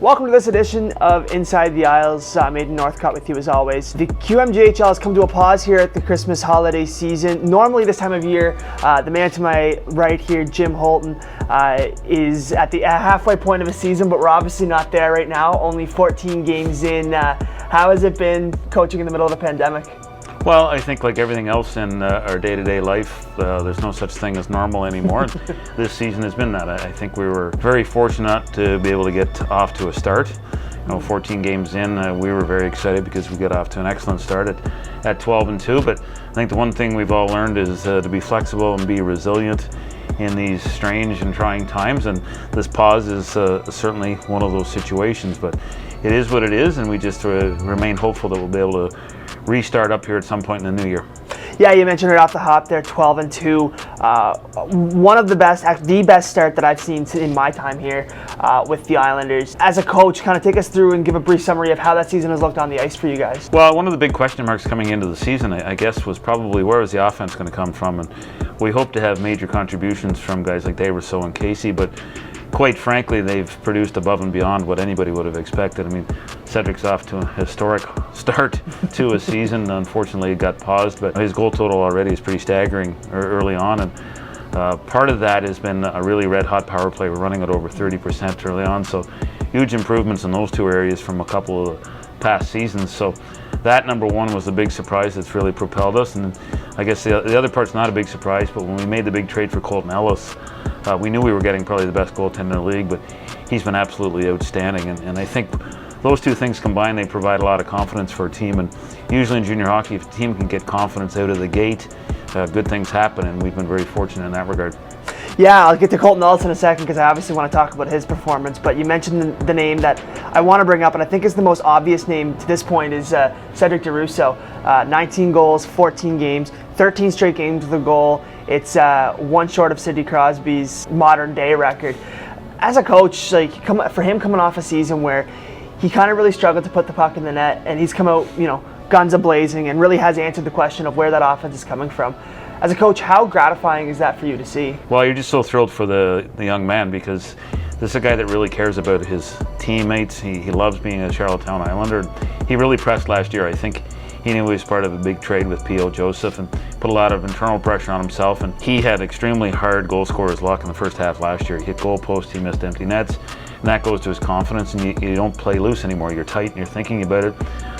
Welcome to this edition of Inside the Isles. Maynard Northcutt with you as always. The QMJHL has come to a pause here at the Christmas holiday season. Normally this time of year, the man to my right here, Jim Hulton, is at the halfway point of a season, but we're obviously not there right now. Only 14 games in. How has it been coaching in the middle of the pandemic? Well, I think like everything else in our day-to-day life, there's no such thing as normal anymore. This season has been that. I think we were very fortunate to be able to get off to a start. 14 games in, we were very excited because we got off to an excellent start at 12-2. But I think the one thing we've all learned is to be flexible and be resilient in these strange and trying times. And this pause is certainly one of those situations. But it is what it is, and we just remain hopeful that we'll be able to restart up here at some point in the new year. Yeah, you mentioned right off the hop there, 12-2. One of the best, the best start that I've seen in my time here with the Islanders. As a coach, kind of take us through and give a brief summary of how that season has looked on the ice for you guys. Well, one of the big question marks coming into the season, I guess, was probably where was the offense going to come from, and we hope to have major contributions from guys like Derusso and Casey, but quite frankly, they've produced above and beyond what anybody would have expected. I mean, Cedric's off to a historic start to a season. Unfortunately, it got paused, but his goal total already is pretty staggering early on. And part of that has been a really red-hot power play. We're running at over 30% early on, so huge improvements in those two areas from a couple of past seasons. So that, number one, was the big surprise that's really propelled us. And I guess the other part's not a big surprise, but when we made the big trade for Colton Ellis, we knew we were getting probably the best goaltender in the league, but he's been absolutely outstanding. And I think those two things combined, they provide a lot of confidence for a team. And usually in junior hockey, if a team can get confidence out of the gate, good things happen, and we've been very fortunate in that regard. Yeah, I'll get to Colton Ellis in a second because I obviously want to talk about his performance, but you mentioned the name that I want to bring up, and I think is the most obvious name to this point is Cedric Derusso. 19 goals, 14 games, 13 straight games with a goal. It's one short of Sidney Crosby's modern day record. As a coach, for him coming off a season where he kind of really struggled to put the puck in the net, and he's come out, guns a-blazing, and really has answered the question of where that offense is coming from. As a coach, how gratifying is that for you to see? Well, you're just so thrilled for the young man because this is a guy that really cares about his teammates. He loves being a Charlottetown Islander. He really pressed last year. I think he knew he was part of a big trade with P.O. Joseph and put a lot of internal pressure on himself. And he had extremely hard goal scorer's luck in the first half last year. He hit goal posts, he missed empty nets, and that goes to his confidence, and you don't play loose anymore. You're tight and you're thinking about it.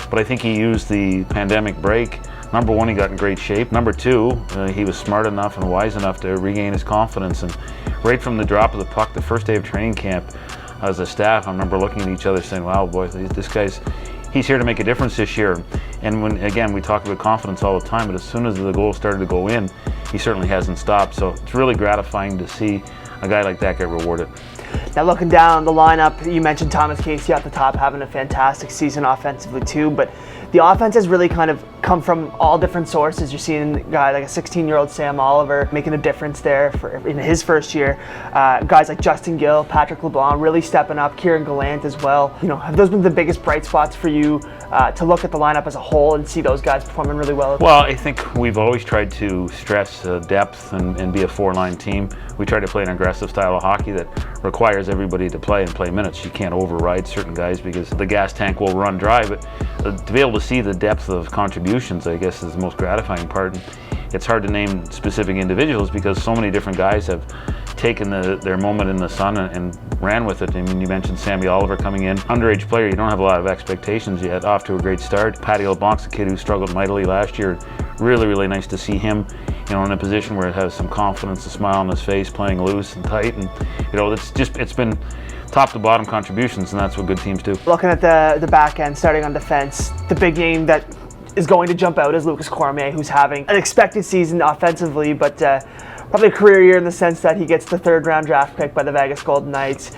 But I think he used the pandemic break. Number one, he got in great shape. Number two, he was smart enough and wise enough to regain his confidence. And right from the drop of the puck, the first day of training camp, as a staff, I remember looking at each other saying, wow, boy, this guy's, he's here to make a difference this year. And when, again, we talk about confidence all the time, but as soon as the goal started to go in, he certainly hasn't stopped. So it's really gratifying to see a guy like that get rewarded. Now looking down the lineup, you mentioned Thomas Casey at the top having a fantastic season offensively too, but the offense has really kind of come from all different sources. You're seeing a guy like a 16-year-old Sam Oliver making a difference there in his first year. Guys like Justin Gill, Patrick LeBlanc really stepping up, Kieran Gallant as well. Have those been the biggest bright spots for you to look at the lineup as a whole and see those guys performing really well? Well, I think we've always tried to stress depth and be a four-line team. We try to play an aggressive style of hockey that requires everybody to play and play minutes. You can't override certain guys because the gas tank will run dry, but to be able to see the depth of contributions, I guess, is the most gratifying part. And it's hard to name specific individuals because so many different guys have taken their moment in the sun and ran with it. I mean, you mentioned Sammy Oliver coming in. Underage player, you don't have a lot of expectations yet. Off to a great start. Patty LeBlanc's a kid who struggled mightily last year. Really, really nice to see him, in a position where it has some confidence, a smile on his face, playing loose and tight. And, it's been top to bottom contributions, and that's what good teams do. Looking at the back end, starting on defense, the big name that is going to jump out is Lucas Cormier, who's having an expected season offensively, but probably a career year in the sense that he gets the third-round draft pick by the Vegas Golden Knights.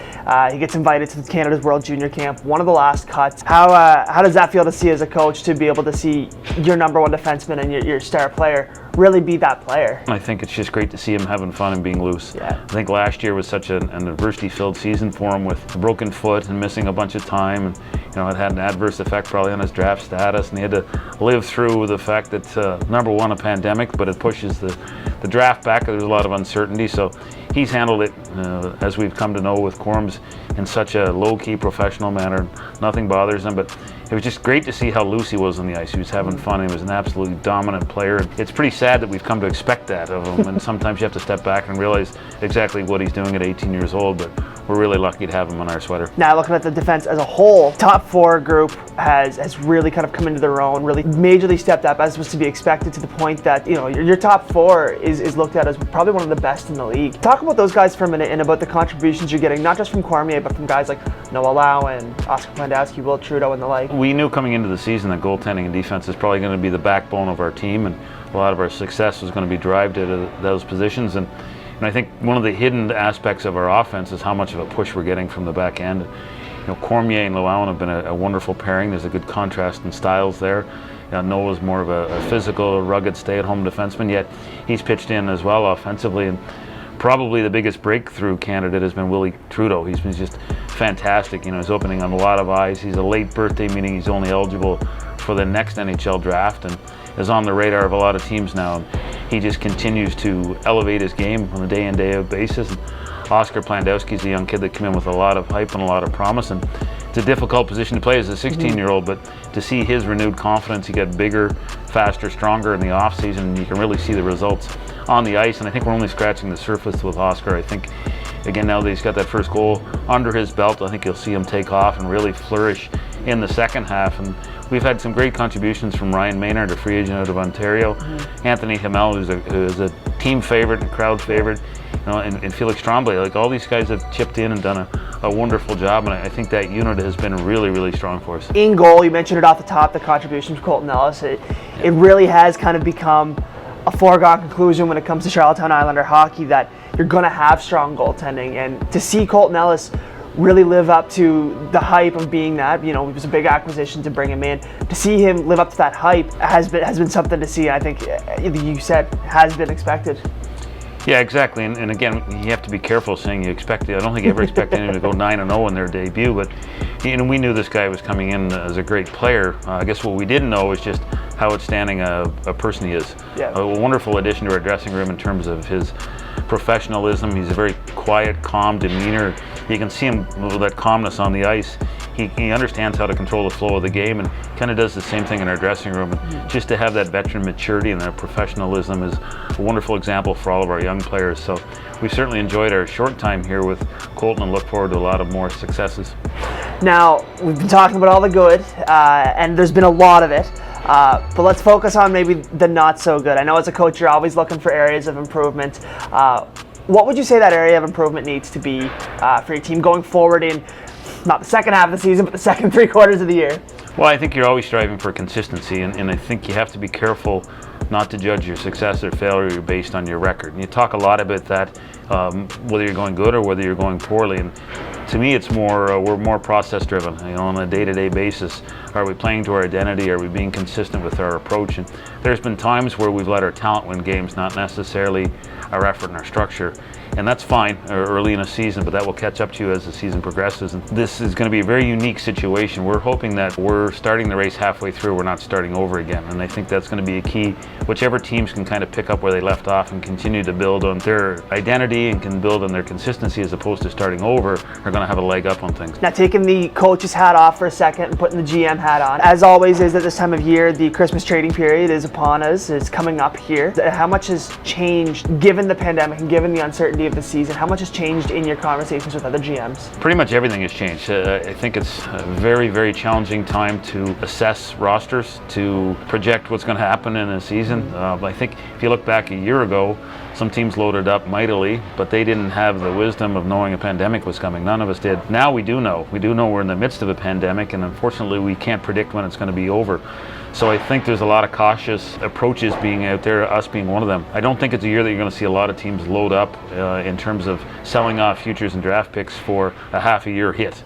He gets invited to Canada's World Junior Camp, one of the last cuts. How does that feel to see as a coach, to be able to see your number one defenseman and your star player really be that player? I think it's just great to see him having fun and being loose. Yeah. I think last year was such an adversity-filled season for him with a broken foot and missing a bunch of time. And it had an adverse effect probably on his draft status, and he had to live through the fact that, number one, a pandemic, but it pushes the draft back. There's a lot of uncertainty, so he's handled it, as we've come to know with Corms, in such a low-key professional manner. Nothing bothers him, but it was just great to see how loose he was on the ice. He was having fun. He was an absolutely dominant player. It's pretty sad that we've come to expect that of him, and sometimes you have to step back and realize exactly what he's doing at 18 years old, but we're really lucky to have him on our sweater. Now, looking at the defense as a whole, top four group has really kind of come into their own, really majorly stepped up, as was to be expected, to the point that, your top four is looked at as probably one of the best in the league. Talk about those guys for a minute and about the contributions you're getting, not just from Cormier, but from guys like Noah Lowen, Oscar Plandowski, Willie Trudeau, and the like. We knew coming into the season that goaltending and defense is probably going to be the backbone of our team, and a lot of our success was going to be derived out of those positions. And I think one of the hidden aspects of our offense is how much of a push we're getting from the back end. Cormier and Lowen have been a wonderful pairing. There's a good contrast in styles there. Noah's more of a physical, rugged, stay-at-home defenseman, yet he's pitched in as well offensively. And probably the biggest breakthrough candidate has been Willie Trudeau. He's been just fantastic. He's opening on a lot of eyes. He's a late birthday, meaning he's only eligible for the next NHL draft, and is on the radar of a lot of teams now. He just continues to elevate his game on a day-in, day-out basis. And Oscar Plandowski is a young kid that came in with a lot of hype and a lot of promise, and it's a difficult position to play as a 16-year-old, but to see his renewed confidence, he got bigger, faster, stronger in the offseason, and you can really see the results on the ice. And I think we're only scratching the surface with Oscar. I think, again, now that he's got that first goal under his belt, I think you'll see him take off and really flourish in the second half. And we've had some great contributions from Ryan Maynard, a free agent out of Ontario, Anthony Hamel, who's a team favorite and crowd favorite, and Felix Tremblay. Like, all these guys have chipped in and done a wonderful job, and I think that unit has been really, really strong for us. In goal, you mentioned it off the top, the contribution from Colton Ellis. It really has kind of become a foregone conclusion when it comes to Charlottetown Islander hockey that you're going to have strong goaltending, and to see Colton Ellis really live up to the hype of being that, it was a big acquisition to bring him in. To see him live up to that hype has been something to see. I think you said has been expected. Yeah, exactly. And again, you have to be careful saying you expect it. I don't think you ever expect anyone to go 9-0 in their debut, but we knew this guy was coming in as a great player. I guess what we didn't know was just how outstanding a person he is. Yeah. A wonderful addition to our dressing room in terms of his professionalism. He's a very quiet, calm demeanor. You can see him with that calmness on the ice. He understands how to control the flow of the game, and kind of does the same thing in our dressing room. And just to have that veteran maturity and that professionalism is a wonderful example for all of our young players. So we've certainly enjoyed our short time here with Colton and look forward to a lot of more successes. Now, we've been talking about all the good, and there's been a lot of it. But let's focus on maybe the not so good. I know as a coach you're always looking for areas of improvement. What would you say that area of improvement needs to be for your team going forward in not the second half of the season, but the second 3 quarters of the year? Well, I think you're always striving for consistency, and I think you have to be careful not to judge your success or failure based on your record. And you talk a lot about that, whether you're going good or whether you're going poorly. And to me, it's more we're more process driven. On a day-to-day basis, are we playing to our identity? Are we being consistent with our approach? And there's been times where we've let our talent win games, not necessarily our effort and our structure. And that's fine early in a season, but that will catch up to you as the season progresses. And this is going to be a very unique situation. We're hoping that we're starting the race halfway through, we're not starting over again. And I think that's going to be a key. Whichever teams can kind of pick up where they left off and continue to build on their identity and can build on their consistency as opposed to starting over are going to have a leg up on things. Now, taking the coach's hat off for a second and putting the GM hat on. As always is at this time of year, the Christmas trading period is upon us. It's coming up here. How much has changed given the pandemic and given the uncertainty of the season? How much has changed in your conversations with other GMs? Pretty much everything has changed. I think it's a very, very challenging time to assess rosters, to project what's going to happen in a season. I think if you look back a year ago, some teams loaded up mightily, but they didn't have the wisdom of knowing a pandemic was coming. None of us did. Now we do know. We do know we're in the midst of a pandemic, and unfortunately we can't predict when it's going to be over. So I think there's a lot of cautious approaches being out there, us being one of them. I don't think it's a year that you're going to see a lot of teams load up in terms of selling off futures and draft picks for a half a year hit.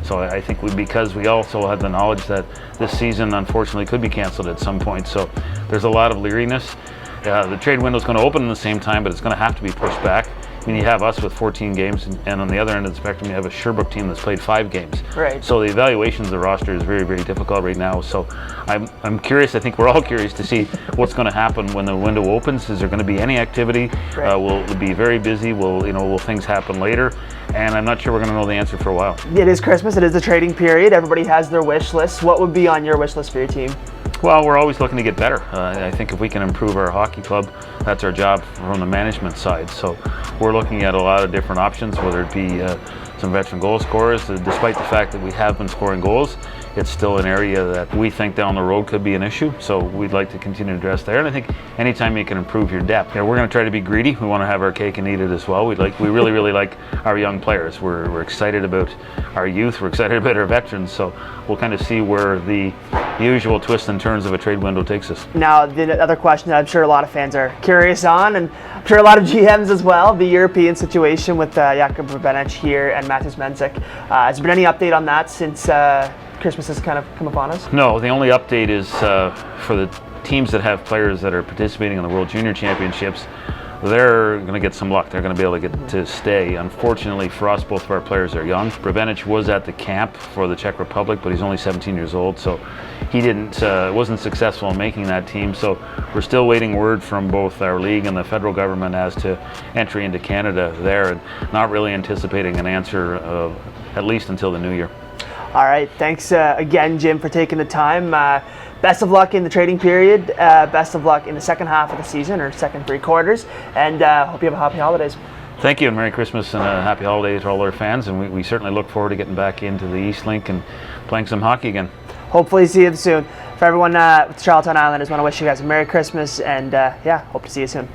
So I think because we also have the knowledge that this season unfortunately could be canceled at some point. So there's a lot of leeriness. The trade window is going to open at the same time, but it's going to have to be pushed back. I mean, you have us with 14 games, and on the other end of the spectrum, you have a Sherbrooke team that's played 5 games. Right. So the evaluation of the roster is very, very difficult right now. So I'm curious. I think we're all curious to see what's going to happen when the window opens. Is there going to be any activity? Right. Will it be very busy? Will things happen later? And I'm not sure we're going to know the answer for a while. It is Christmas. It is the trading period. Everybody has their wish list. What would be on your wish list for your team? Well, we're always looking to get better. I think if we can improve our hockey club, that's our job from the management side. So we're looking at a lot of different options, whether it be some veteran goal scorers. Despite the fact that we have been scoring goals, it's still an area that we think down the road could be an issue. So we'd like to continue to address there. And I think anytime you can improve your depth, we're going to try to be greedy. We want to have our cake and eat it as well. We really, really like our young players. We're excited about our youth. We're excited about our veterans. So we'll kind of see where the usual twists and turns of a trade window takes us. Now, the other question that I'm sure a lot of fans are curious on, and I'm sure a lot of GMs as well, the European situation with Jakub Vrbenec here and Matthews Mensik. Has there been any update on that since Christmas has kind of come upon us? No, the only update is for the teams that have players that are participating in the World Junior Championships. They're going to get some luck. They're going to be able to get to stay. Unfortunately for us, both of our players are young. Vrbenec was at the camp for the Czech Republic, but he's only 17 years old, so he wasn't successful in making that team. So we're still waiting word from both our league and the federal government as to entry into Canada there, and not really anticipating an answer at least until the new year. All right. Thanks again, Jim, for taking the time. Best of luck in the trading period. Best of luck in the second half of the season, or second 3 quarters. And hope you have a happy holidays. Thank you, and Merry Christmas and a happy holiday to all our fans. And we certainly look forward to getting back into the East Link and playing some hockey again. Hopefully see you soon. For everyone with the Charlottetown Islanders, I want to wish you guys a Merry Christmas, and hope to see you soon.